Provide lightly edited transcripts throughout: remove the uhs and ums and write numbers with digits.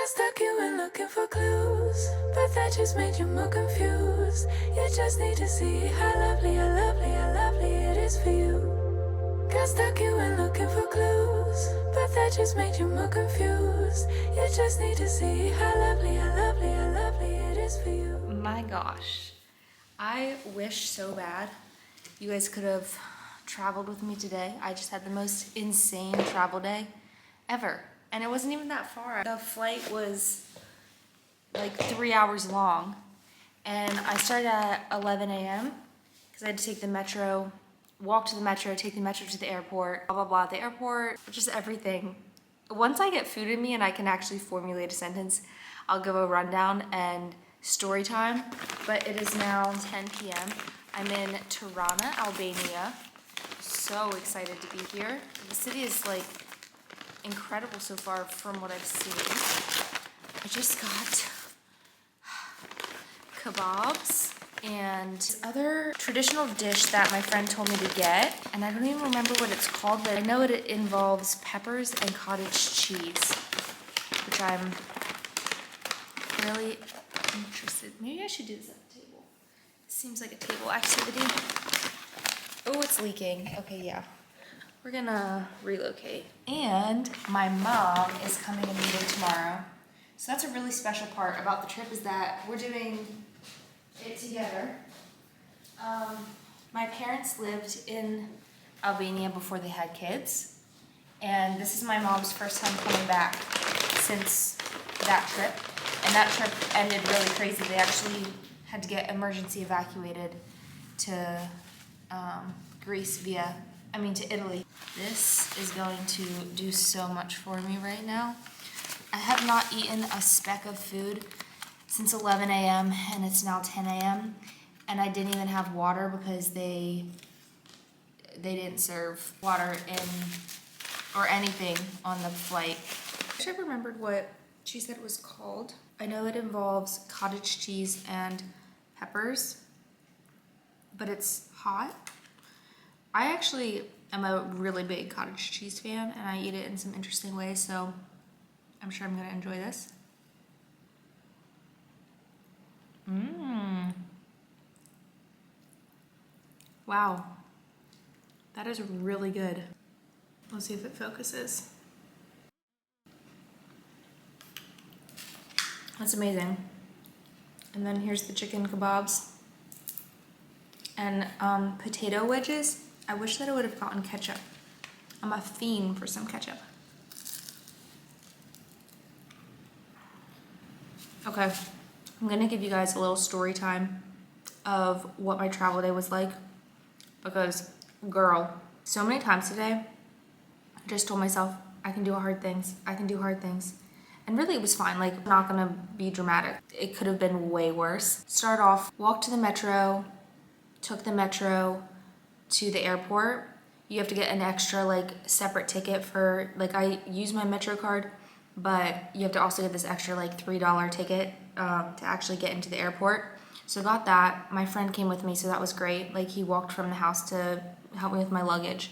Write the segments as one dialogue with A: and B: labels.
A: stuck you in looking for clues, but that just made you more confused. You just need to see how lovely, how lovely, how lovely it is for you. Got stuck you in looking for clues, but that just made you more confused. You just need to see how lovely, how lovely, how lovely it is for you.
B: My gosh, I wish so bad you guys could have traveled with me today. I just had the most insane travel day ever. And it wasn't even that far. The flight was like 3 hours long. And I started at 11 a.m. because I had to take the metro, walk to the metro, take the metro to the airport, blah, blah, blah. At the airport, just everything. Once I get food in me and I can actually formulate a sentence, I'll give a rundown and story time. But it is now 10 p.m. I'm in Tirana, Albania. So excited to be here. The city is like incredible so far from what I've seen. I just got kebabs and other traditional dish that my friend told me to get, and I don't even remember what it's called, but I know it involves peppers and cottage cheese, which I'm really interested. Maybe I should do this at the table. This seems like a table activity. Oh, it's leaking. Okay, yeah. We're gonna relocate. And my mom is coming and meeting tomorrow. So that's a really special part about the trip, is that we're doing it together. My parents lived in Albania before they had kids. And this is my mom's first time coming back since that trip. And that trip ended really crazy. They actually had to get emergency evacuated to Greece to Italy. This is going to do so much for me right now. I have not eaten a speck of food since 11 a.m. and it's now 10 a.m. and I didn't even have water because they didn't serve water or anything on the flight. I wish I remembered what she said it was called. I know it involves cottage cheese and peppers, but it's hot. I actually am a really big cottage cheese fan and I eat it in some interesting ways, so I'm sure I'm gonna enjoy this. Wow, that is really good. Let's see if it focuses. That's amazing. And then here's the chicken kebabs and potato wedges. I wish that I would have gotten ketchup. I'm a fiend for some ketchup. Okay, I'm gonna give you guys a little story time of what my travel day was like, because girl, so many times today, I just told myself, I can do hard things, I can do hard things. And really it was fine, like, not gonna be dramatic. It could have been way worse. Start off, walked to the metro, took the metro to the airport. You have to get an extra like separate ticket for, like, I use my metro card, but you have to also get this extra like $3 ticket to actually get into the airport. So got that. My friend came with me, so that was great. Like, he walked from the house to help me with my luggage.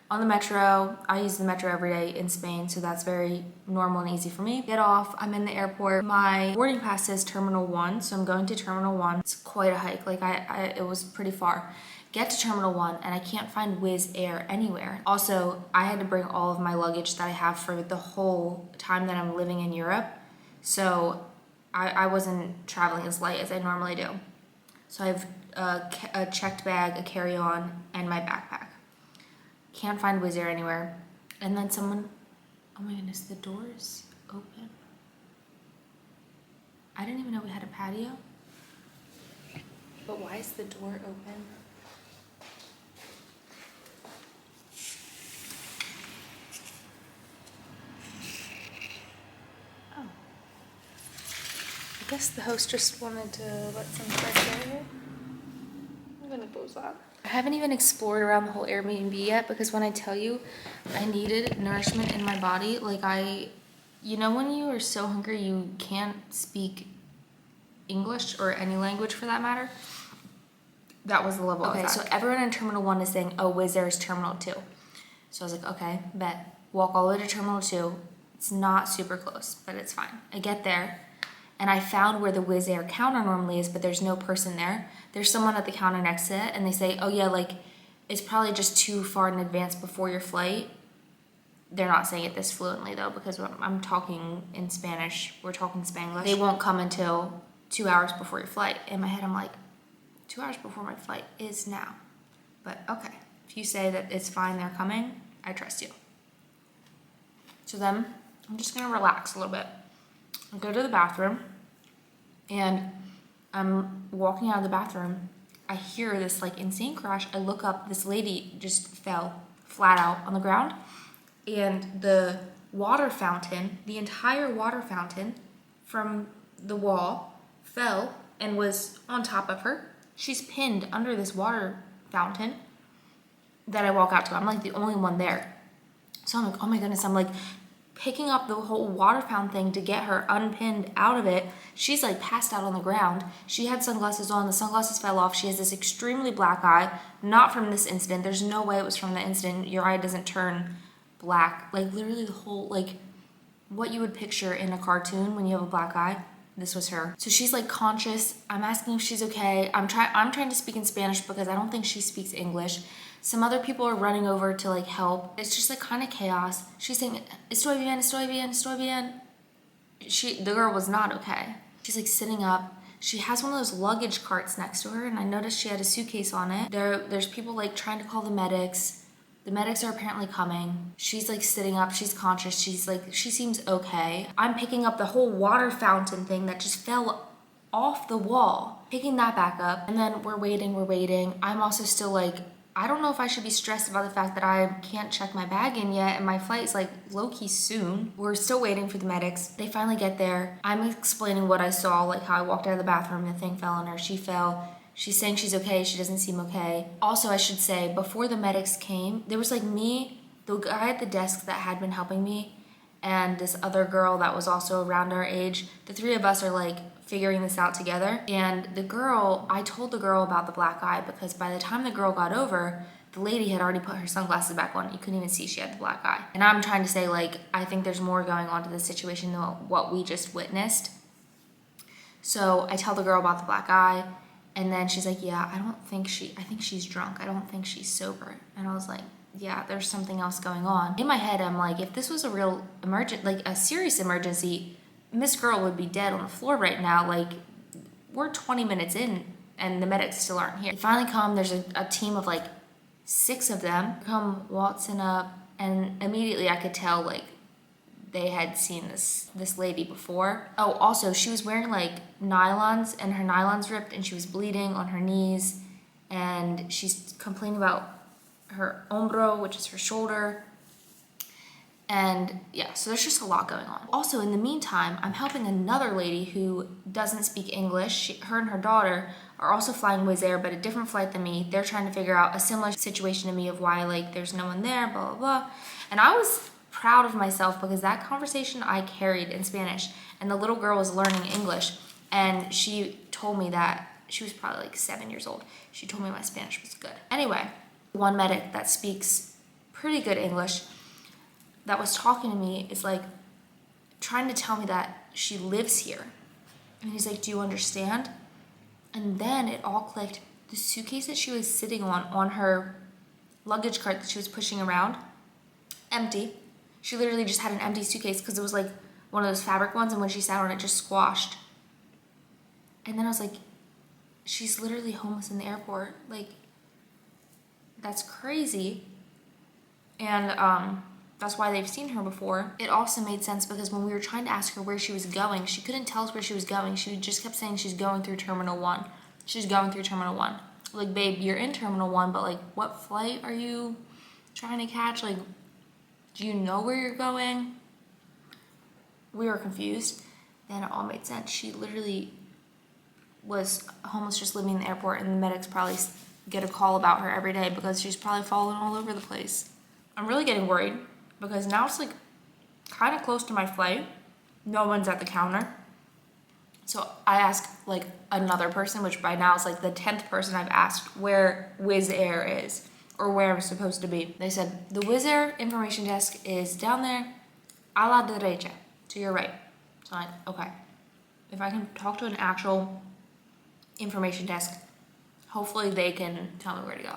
B: On the metro, I use the metro every day in Spain, so that's very normal and easy for me. Get off, I'm in the airport. My boarding pass says Terminal 1, so I'm going to Terminal 1. It's quite a hike, like it was pretty far. Get to Terminal 1 and I can't find Wizz Air anywhere. Also, I had to bring all of my luggage that I have for the whole time that I'm living in Europe. So I wasn't traveling as light as I normally do. So I have a checked bag, a carry-on, and my backpack. Can't find Wizz Air anywhere. And then someone, oh my goodness, the door's open. I didn't even know we had a patio. But why is the door open? Oh. I guess the host just wanted to let some fresh air here. I'm gonna close that. I haven't even explored around the whole Airbnb yet, because when I tell you I needed nourishment in my body, like you know when you are so hungry you can't speak English or any language for that matter? That was the level of that. Okay, so everyone in Terminal 1 is saying, oh, Wizz Air is Terminal 2. So I was like, okay, bet. Walk all the way to Terminal 2, It's not super close, but it's fine. I get there, and I found where the Wizz Air counter normally is, but there's no person there. There's someone at the counter next to it, and they say, oh yeah, like, it's probably just too far in advance before your flight. They're not saying it this fluently though, because I'm talking in Spanish, we're talking Spanglish. They won't come until 2 hours before your flight. In my head, I'm like, 2 hours before my flight is now. But okay, if you say that it's fine, they're coming, I trust you. So then, I'm just gonna relax a little bit. I go to the bathroom, and I'm walking out of the bathroom. I hear this like insane crash. I look up, this lady just fell flat out on the ground, and the water fountain, the entire water fountain from the wall fell and was on top of her. She's pinned under this water fountain that I walk out to. I'm like the only one there. So I'm like, oh my goodness, I'm like picking up the whole water fountain thing to get her unpinned out of it. She's like passed out on the ground. She had sunglasses on, the sunglasses fell off. She has this extremely black eye, not from this incident. There's no way it was from the incident. Your eye doesn't turn black. Like literally the whole, like what you would picture in a cartoon when you have a black eye. This was her. So she's like conscious. I'm asking if she's okay. I'm trying to speak in Spanish because I don't think she speaks English. Some other people are running over to like help. It's just like kind of chaos. She's saying, estoy bien, estoy bien, estoy bien. The girl was not okay. She's like sitting up. She has one of those luggage carts next to her, and I noticed she had a suitcase on it. There's people like trying to call the medics. The medics are apparently coming. She's like sitting up, she's conscious, she seems okay. I'm picking up the whole water fountain thing that just fell off the wall, picking that back up, and then we're waiting. I'm also still like, I don't know if I should be stressed about the fact that I can't check my bag in yet, and my flight is like low-key soon. We're still waiting for the medics. They finally get there. I'm explaining what I saw, like how I walked out of the bathroom, the thing fell on her, she fell. She's saying she's okay, she doesn't seem okay. Also, I should say, before the medics came, there was like me, the guy at the desk that had been helping me, and this other girl that was also around our age. The three of us are like figuring this out together. And the girl, I told the girl about the black eye because by the time the girl got over, the lady had already put her sunglasses back on. You couldn't even see she had the black eye. And I'm trying to say like, I think there's more going on to this situation than what we just witnessed. So I tell the girl about the black eye. And then she's like, yeah, I think she's drunk. I don't think she's sober. And I was like, yeah, there's something else going on. In my head, I'm like, if this was a real like a serious emergency, Miss Girl would be dead on the floor right now. Like, we're 20 minutes in and the medics still aren't here. They finally come, there's a team of like 6 of them come waltzing up, and immediately I could tell like they had seen this lady before. Oh, also, she was wearing like nylons, and her nylons ripped, and she was bleeding on her knees, and she's complaining about her hombro, which is her shoulder. And yeah, so there's just a lot going on. Also, in the meantime, I'm helping another lady who doesn't speak English. Her and her daughter are also flying Wizz Air, but a different flight than me. They're trying to figure out a similar situation to me of why like there's no one there, blah, blah, blah. And I was proud of myself because that conversation I carried in Spanish, and the little girl was learning English, and she told me that she was probably like 7 years old. She told me my Spanish was good. Anyway, one medic that speaks pretty good English that was talking to me is like trying to tell me that she lives here. And he's like, do you understand? And then it all clicked. The suitcase that she was sitting on her luggage cart that she was pushing around, empty. She literally just had an empty suitcase because it was like one of those fabric ones, and when she sat on it, just squashed. And then I was like, she's literally homeless in the airport. Like, that's crazy. And that's why they've seen her before. It also made sense because when we were trying to ask her where she was going, she couldn't tell us where she was going. She just kept saying she's going through Terminal 1. She's going through Terminal 1. Like, babe, you're in Terminal 1, but like, what flight are you trying to catch? Like, do you know where you're going? We were confused. Then it all made sense. She literally was homeless, just living in the airport, and the medics probably get a call about her every day because she's probably falling all over the place. I'm really getting worried because now it's like kind of close to my flight. No one's at the counter. So I asked like another person, which by now is like the 10th person I've asked where Wizz Air is or where I'm supposed to be. They said the Wizz Air information desk is down there a la derecha, to your right. So I'm like, okay, if I can talk to an actual information desk, hopefully they can tell me where to go.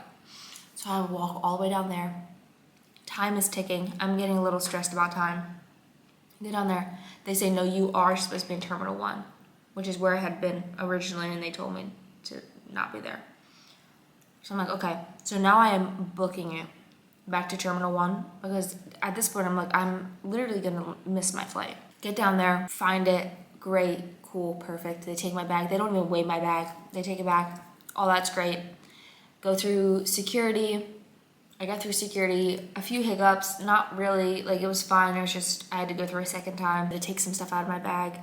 B: So I walk all the way down there. Time is ticking. I'm getting a little stressed about time. Get down there. They say, no, you are supposed to be in Terminal 1, which is where I had been originally, and they told me to not be there. So I'm like, okay. So now I am booking it back to Terminal 1 because at this point I'm like, I'm literally gonna miss my flight. Get down there, find it, great, cool, perfect. They take my bag. They don't even weigh my bag. They take it back. All that's great. Go through security. I got through security, a few hiccups, not really, like it was fine. It was just, I had to go through a second time to take some stuff out of my bag,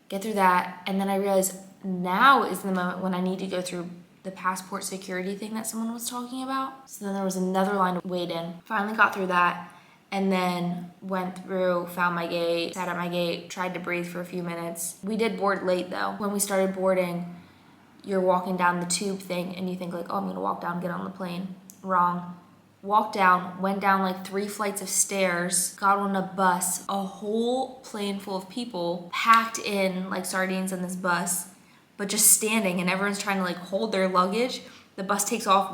B: get through that. And then I realized now is the moment when I need to go through the passport security thing that someone was talking about. So then there was another line to wait in. Finally got through that and then went through, found my gate, sat at my gate, tried to breathe for a few minutes. We did board late though. When we started boarding, you're walking down the tube thing and you think like, oh, I'm gonna walk down, get on the plane. Wrong. Walked down, went down like 3 flights of stairs, got on a bus, a whole plane full of people packed in like sardines in this bus, but just standing and everyone's trying to like hold their luggage. The bus takes off,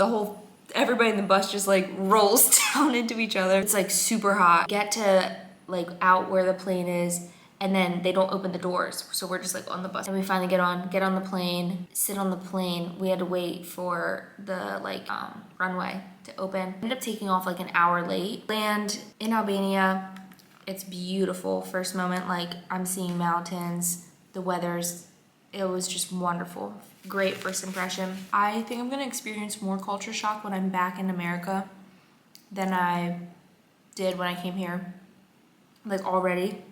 B: everybody in the bus just like rolls down into each other. It's like super hot. Get to like out where the plane is, and then they don't open the doors. So we're just like on the bus. And we finally get on the plane, sit on the plane. We had to wait for the runway to open. Ended up taking off like an hour late. Land in Albania. It's beautiful. First moment, like I'm seeing mountains, the it was just wonderful. Great first impression. I think I'm gonna experience more culture shock when I'm back in America than I did when I came here. Like already.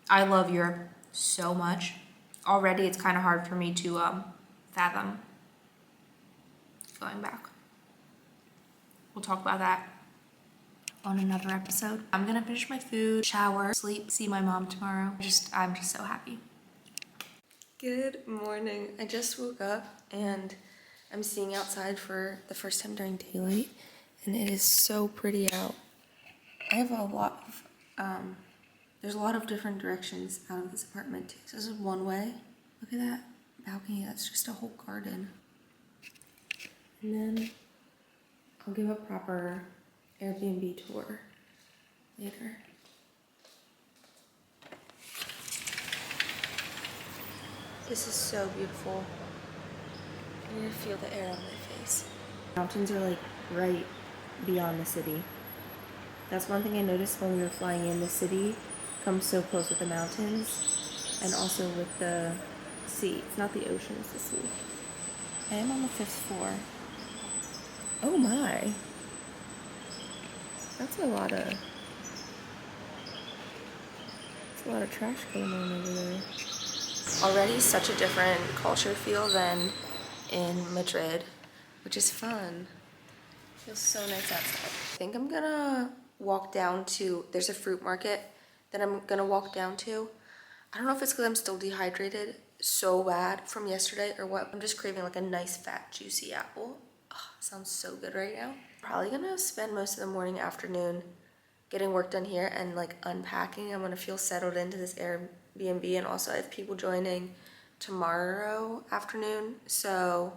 B: I love Europe so much. Already it's kind of hard for me to fathom going back. We'll talk about that on another episode. I'm gonna finish my food, shower, sleep, see my mom tomorrow. I'm just so happy. Good morning. I just woke up and I'm seeing outside for the first time during daylight and it is so pretty out. I have a lot of there's a lot of different directions out of this apartment too. So this is one way. Look at that balcony, that's just a whole garden. And then I'll give a proper Airbnb tour later. This is so beautiful. I need to feel the air on my face. Mountains are like right beyond the city. That's one thing I noticed when we were flying in. The city comes so close with the mountains and also with the sea. It's not the ocean, it's the sea. I am on the 5th floor. Oh my. That's a lot of trash going on over there. Already such a different culture feel than in Madrid, which is fun. Feels so nice outside. I think I'm gonna walk down to, there's a fruit market that I'm gonna walk down to. I don't know if it's because I'm still dehydrated so bad from yesterday or what. I'm just craving like a nice fat juicy apple. Oh, sounds so good right now. Probably gonna spend most of the morning, afternoon getting work done here and like unpacking. I'm gonna feel settled into this Airbnb, and also I have people joining tomorrow afternoon, so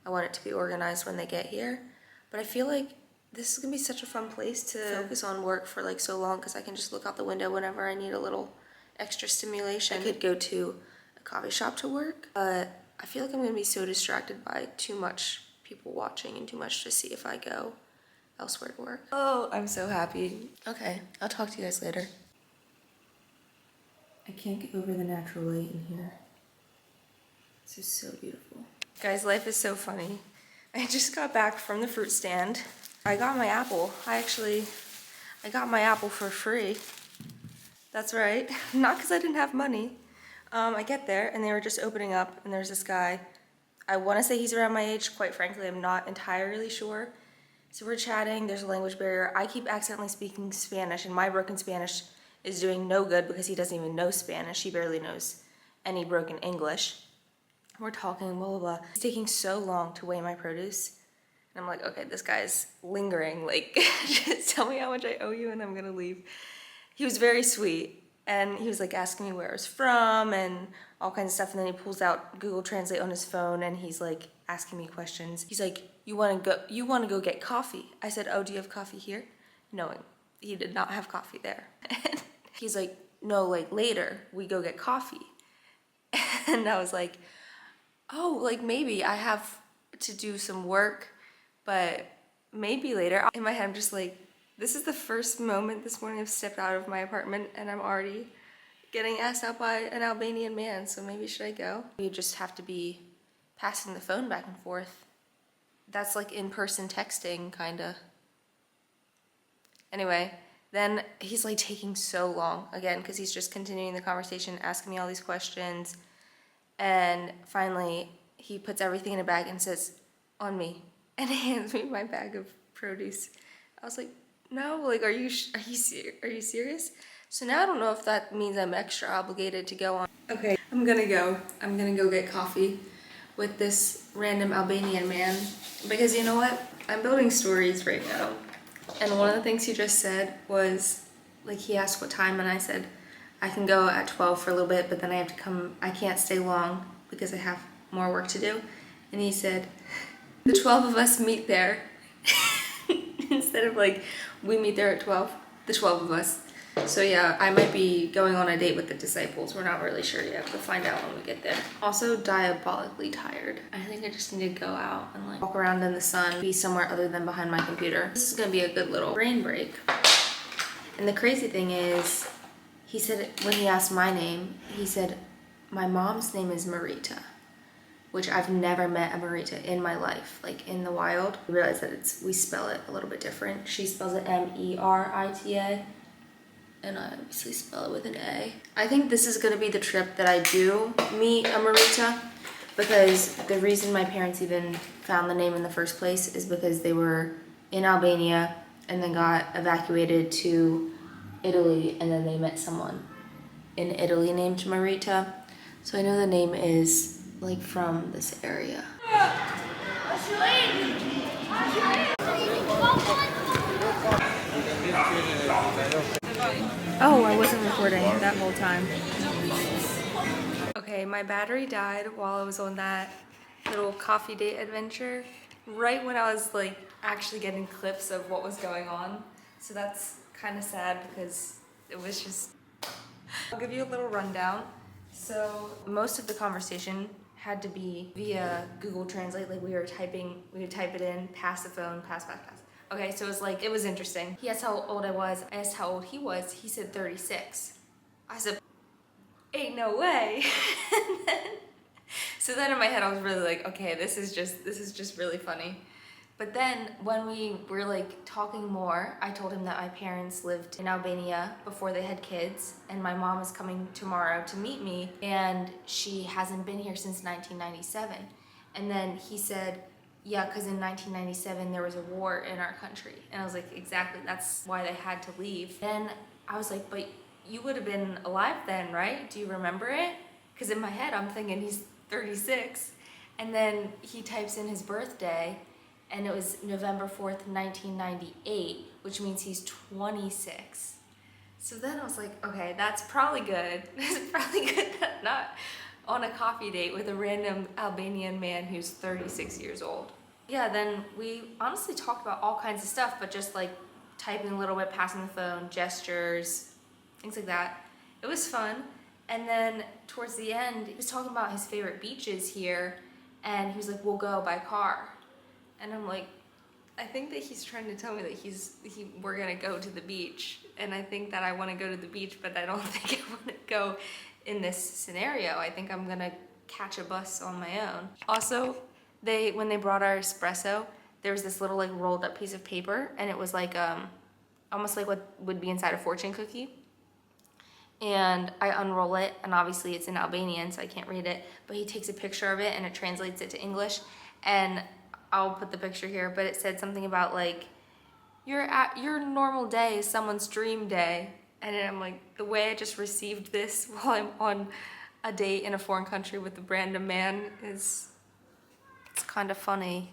B: I want it to be organized when they get here. But I feel like this is gonna be such a fun place to focus on work for like so long because I can just look out the window whenever I need a little extra stimulation. I could go to a coffee shop to work, but I feel like I'm gonna be so distracted by too much people watching and too much to see if I go elsewhere to work. Oh, I'm so happy. Okay, I'll talk to you guys later. I can't get over the natural light in here. This is so beautiful. Guys, life is so funny. I just got back from the fruit stand. I got my apple. I got my apple for free. That's right. Not because I didn't have money. I get there and they were just opening up and there's this guy. I want to say he's around my age. Quite frankly, I'm not entirely sure. So we're chatting. There's a language barrier. I keep accidentally speaking Spanish and my broken Spanish is doing no good because he doesn't even know Spanish. He barely knows any broken English. We're talking, blah, blah, blah. It's taking so long to weigh my produce. And I'm like, okay, this guy's lingering. Like, just tell me how much I owe you and I'm gonna leave.
C: he was very sweet, and he was like asking me where I was from and all kinds of stuff, and then he pulls out Google Translate on his phone and he's like asking me questions. He's like, you want to go get coffee? I said, oh, do you have coffee here? Knowing he did not have coffee there. And he's like, no, like later we go get coffee. And I was like, oh, like maybe I have to do some work, but maybe later. In my head, I'm just like, this is the first moment this morning I've stepped out of my apartment and I'm already getting asked out by an Albanian man, so maybe should I go? You just have to be passing the phone back and forth. That's like in-person texting, kinda. Anyway, then he's like taking so long again because he's just continuing the conversation, asking me all these questions. And finally, he puts everything in a bag and says, on me. And he hands me my bag of produce. I was like, no, like, are you serious? So now I don't know if that means I'm extra obligated to go on. Okay, I'm gonna go get coffee with this random Albanian man. Because you know what? I'm building stories right now. And one of the things he just said was, like, he asked what time and I said, I can go at 12 for a little bit, but then I have to come, I can't stay long because I have more work to do. And he said, the 12 of us meet there. Instead of like, we meet there at 12, the 12 of us. So yeah, I might be going on a date with the disciples. We're not really sure yet. We'll find out when we get there. Also diabolically tired. I think I just need to go out and like walk around in the sun, be somewhere other than behind my computer. This is gonna be a good little brain break. And the crazy thing is, he said, when he asked my name, he said, my mom's name is Marita, which I've never met a Marita in my life, like in the wild. I realized that we spell it a little bit different. She spells it M-E-R-I-T-A, and I obviously spell it with an A. I think this is gonna be the trip that I do meet a Marita, because the reason my parents even found the name in the first place is because they were in Albania and then got evacuated to Italy, and then they met someone in Italy named Marita. So I know the name is like from this area. Oh, I wasn't recording that whole time. Okay, my battery died while I was on that little coffee date adventure, right when I was like actually getting clips of what was going on. So that's kind of sad because it was just... I'll give you a little rundown. So most of the conversation had to be via Google Translate. Like we would type it in, pass the phone, pass. Okay, so it was interesting. He asked how old I was. I asked how old he was. He said 36. I said, ain't no way. So then in my head I was really like, okay, this is just really funny. But then when we were like talking more, I told him that my parents lived in Albania before they had kids, and my mom is coming tomorrow to meet me, and she hasn't been here since 1997. And then he said, yeah, because in 1997 there was a war in our country. And I was like, exactly, that's why they had to leave. Then I was like, but you would have been alive then, right? Do you remember it? Because in my head I'm thinking he's 36. And then he types in his birthday, and it was November 4th, 1998, which means he's 26. So then I was like, okay, that's probably good. It's probably good that I'm not on a coffee date with a random Albanian man who's 36 years old. Yeah, then we honestly talked about all kinds of stuff, but just like typing a little bit, passing the phone, gestures, things like that. It was fun. And then towards the end, he was talking about his favorite beaches here, and he was like, we'll go by car. And I'm like, I think that he's trying to tell me that we're gonna go to the beach. And I think that I wanna go to the beach, but I don't think I wanna go in this scenario. I think I'm gonna catch a bus on my own. Also, when they brought our espresso, there was this little like rolled up piece of paper, and it was like, almost like what would be inside a fortune cookie. And I unroll it, and obviously it's in Albanian, so I can't read it, but he takes a picture of it and it translates it to English. And I'll put the picture here, but it said something about like, your normal day is someone's dream day. And I'm like, the way I just received this while I'm on a date in a foreign country with a random man it's kind of funny.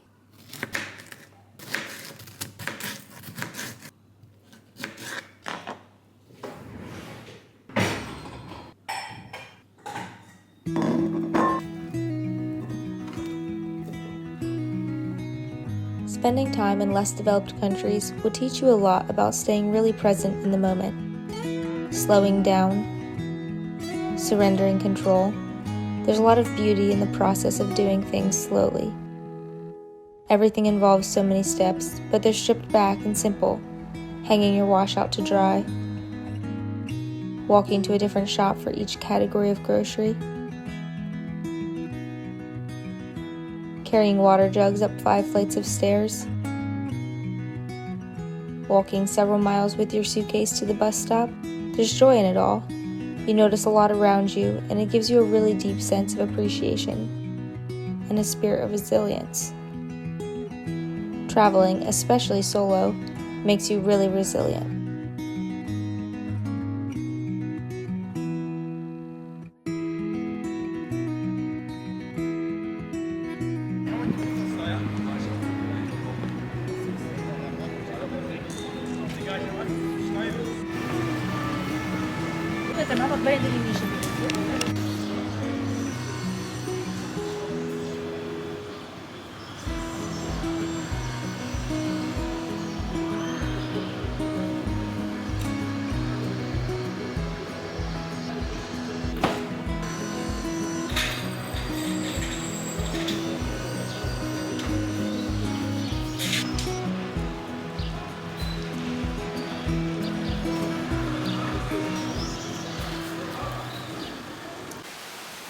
B: Spending time in less developed countries will teach you a lot about staying really present in the moment, slowing down, surrendering control. There's a lot of beauty in the process of doing things slowly. Everything involves so many steps, but they're stripped back and simple. Hanging your wash out to dry, walking to a different shop for each category of grocery, carrying water jugs up 5 flights of stairs, walking several miles with your suitcase to the bus stop. There's joy in it all. You notice a lot around you, and it gives you a really deep sense of appreciation and a spirit of resilience. Traveling, especially solo, makes you really resilient.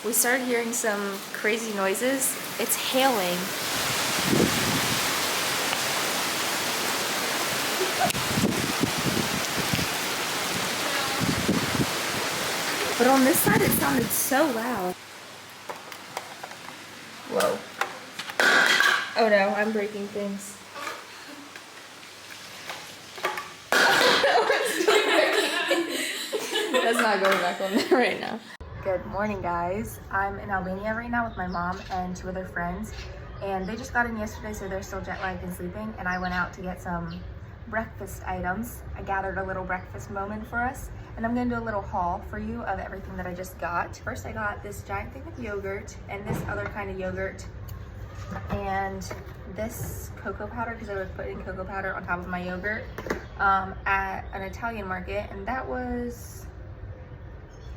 B: We started hearing some crazy noises. It's hailing. But on this side it sounded so loud. Whoa. Oh no, I'm breaking things. That's not going back on there right now. Good morning, guys. I'm in Albania right now with my mom and 2 other friends, and they just got in yesterday, so they're still jet lagged and sleeping, and I went out to get some breakfast items. I gathered a little breakfast moment for us, and I'm gonna do a little haul for you of everything that I just got. First, I got this giant thing of yogurt and this other kind of yogurt and this cocoa powder, because I was putting cocoa powder on top of my yogurt at an Italian market, and that was,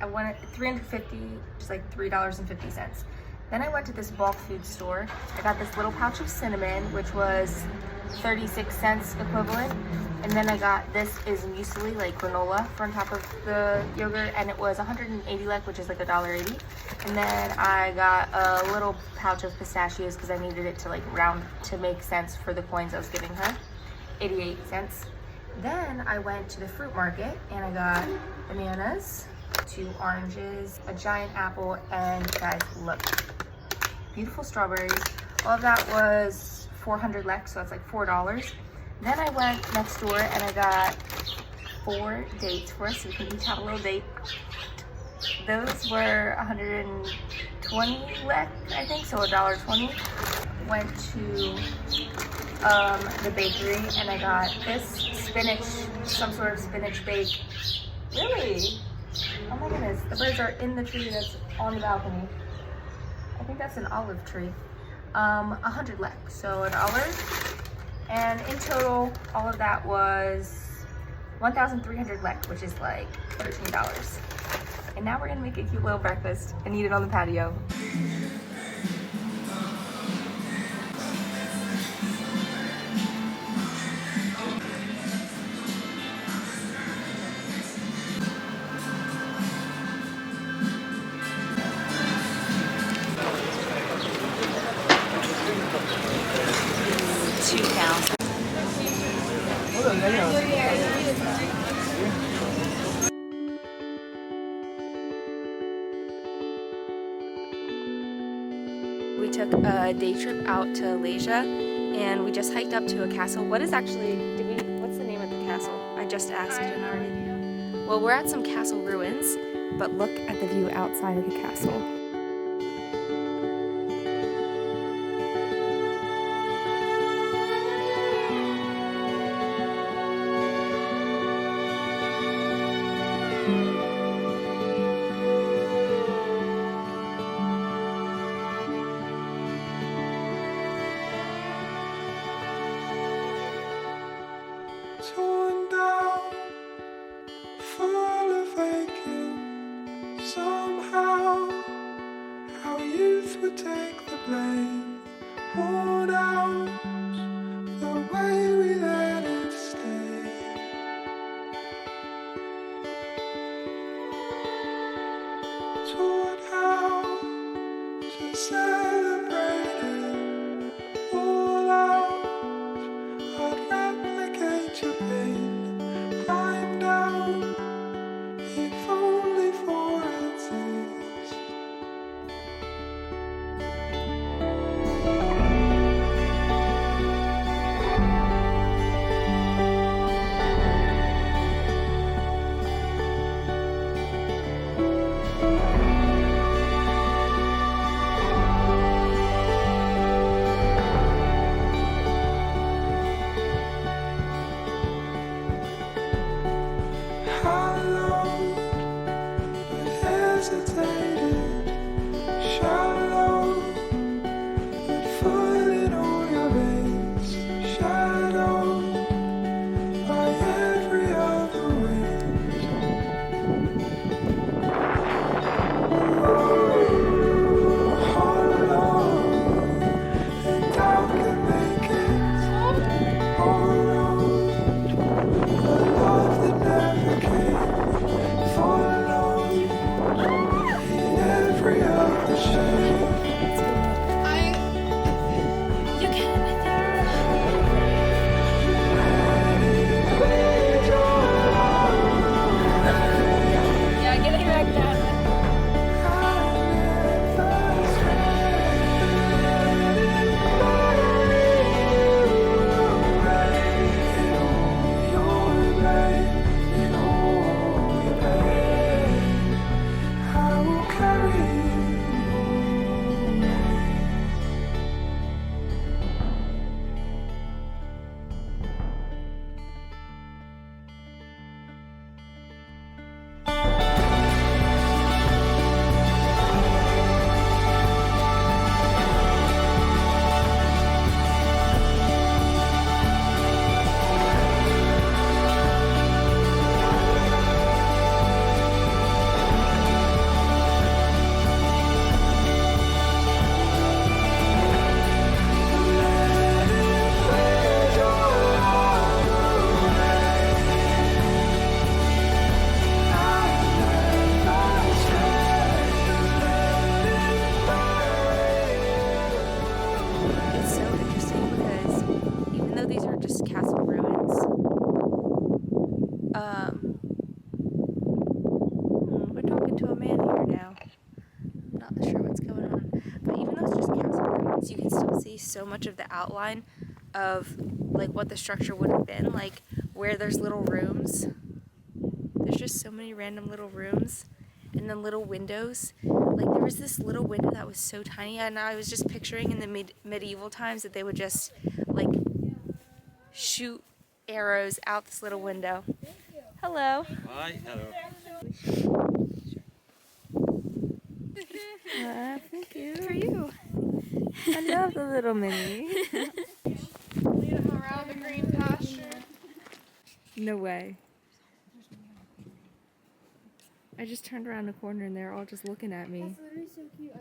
B: I wanted $350, just like $3.50. Then I went to this bulk food store. I got this little pouch of cinnamon, which was 36 cents equivalent. And then I got this is muesli, like granola, for on top of the yogurt, and it was 180 lek, which is like $1.80. And then I got a little pouch of pistachios because I needed it to like round to make sense for the coins I was giving her, 88 cents. Then I went to the fruit market and I got bananas, 2 oranges, a giant apple, and guys, look, beautiful strawberries. All of that was 400 lek, so that's like $4. Then I went next door and I got 4 dates for us, so we can each have a little date. Those were 120 lek, I think, so $1.20. Went to the bakery and I got this spinach, some sort of spinach bake. Really? Oh my goodness, the birds are in the tree that's on the balcony. I think that's an olive tree. 100 lek, so $1. And in total, all of that was 1,300 lek, which is like $13. And now we're gonna make a cute little breakfast and eat it on the patio. We took a day trip out to Malaysia and we just hiked up to a castle. What's the name of the castle? I just asked. I have no idea. Well, we're at some castle ruins, but look at the view outside of the castle.
A: torn down, full of aching. Somehow our youth would take the blame, worn out the way we let it stay. Taught how to celebrate it all out. I'd replicate your pain, climb down, if only for a taste. Hollow, but hesitated, shallow, but full in all your veins, shadowed by every other wind. Hollow, and doubt can make it borrowed, a love that never came, followed in every other shade.
C: It's so interesting because even though these are just castle ruins, we're talking to a man here now. I'm not sure what's going on. But even though it's just castle ruins, you can still see so much of the outline of like what the structure would have been, like where there's little rooms. There's just so many random little rooms and then little windows. Like there was this little window that was so tiny, and I was just picturing in the medieval times that they would just like shoot arrows out this little window. Hello.
D: Hi, hello.
C: Thank you. For you. I love the little mini.
B: Lead him around the green pasture.
C: No way. I just turned around the corner and they're all just looking at me.
B: That's literally so cute.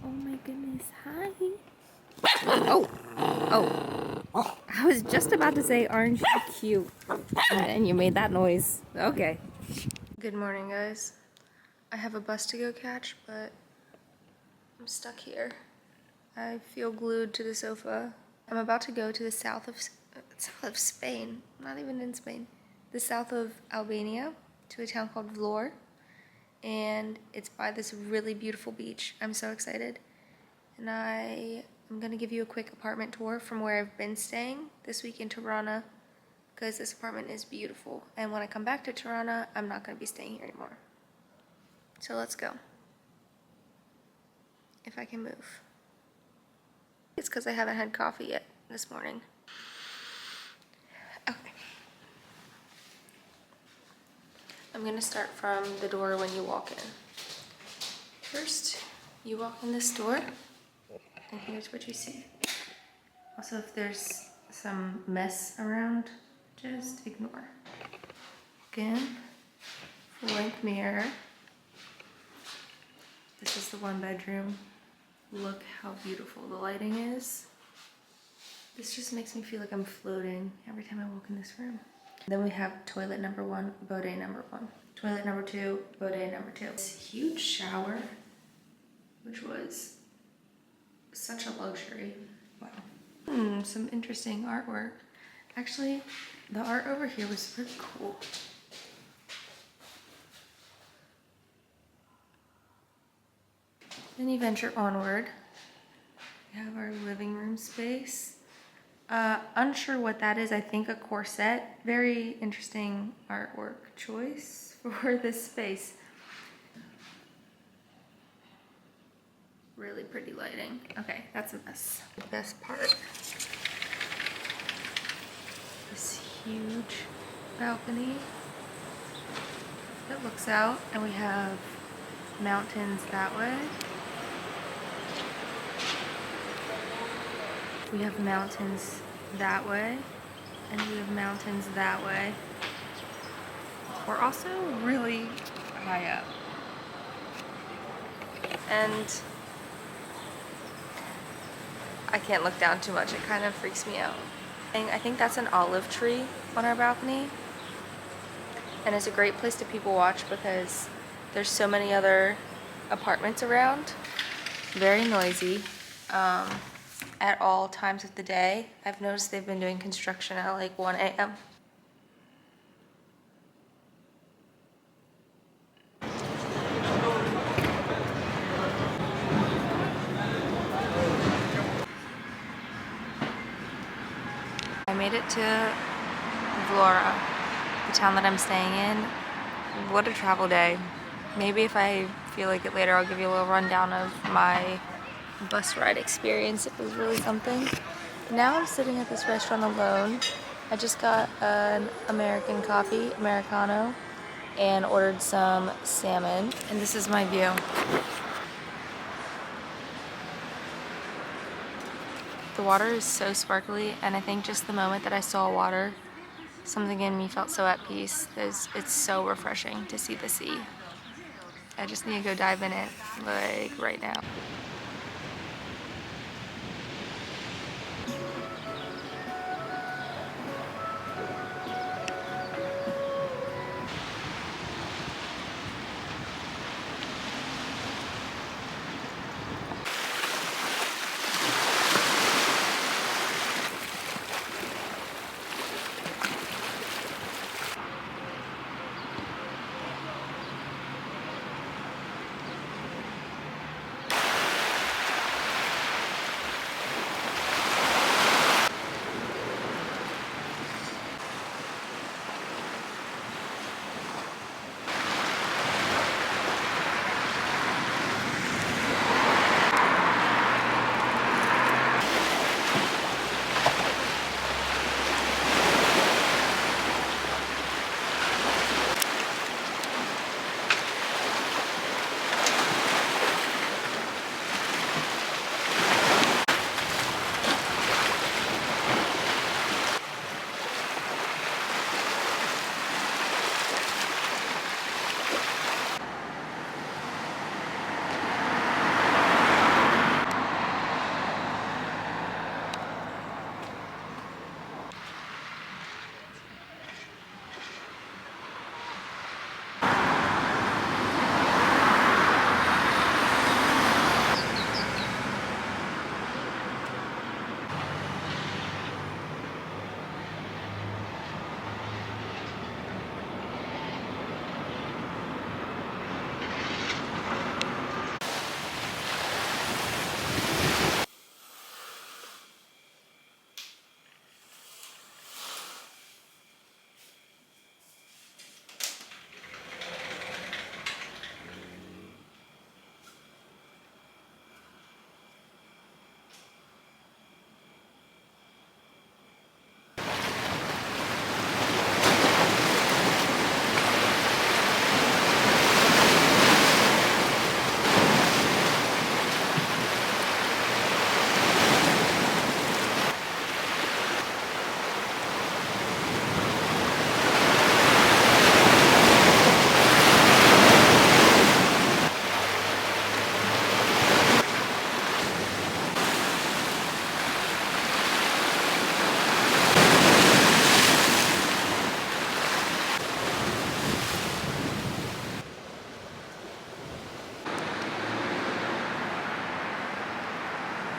C: Oh my goodness, hi. Oh, I was just about to say, aren't you cute? And you made that noise. Okay.
B: Good morning, guys. I have a bus to go catch, but I'm stuck here. I feel glued to the sofa. I'm about to go to the south of Spain, not even in Spain, the south of Albania, to a town called Vlor, and it's by this really beautiful beach. I'm so excited, and I'm gonna give you a quick apartment tour from where I've been staying this week in Tirana because this apartment is beautiful. And when I come back to Toronto, I'm not going to be staying here anymore. So let's go. If I can move. It's because I haven't had coffee yet this morning. Okay. I'm going to start from the door when you walk in. First, you walk in this door, and here's what you see. Also, if there's some mess around, just ignore. Again, full-length mirror. This is the one bedroom. Look how beautiful the lighting is. This just makes me feel like I'm floating every time I walk in this room. Then we have toilet number 1, bidet number 1. Toilet number 2, bidet number 2. This huge shower, which was such a luxury. Wow. Some interesting artwork. Actually, the art over here was really cool. Then you venture onward. We have our living room space. Unsure what that is. I think a corset. Very interesting artwork choice for this space. Really pretty lighting. Okay, that's a mess. The best part. This huge balcony that looks out, and we have mountains that way. We have mountains that way, and we have mountains that way. We're also really high up. And I can't look down too much, it kind of freaks me out. And I think that's an olive tree on our balcony. And it's a great place to people watch because there's so many other apartments around. Very noisy. At all times of the day. I've noticed they've been doing construction at like 1 a.m. I made it to Vlora, the town that I'm staying in. What a travel day. Maybe if I feel like it later, I'll give you a little rundown of my bus ride experience. It was really something. Now I'm sitting at this restaurant alone. I just got an American coffee, Americano, and ordered some salmon. And this is my view. The water is so sparkly, and I think just the moment that I saw water, something in me felt so at peace. It's so refreshing to see the sea. I just need to go dive in it, like right now.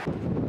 C: Bye.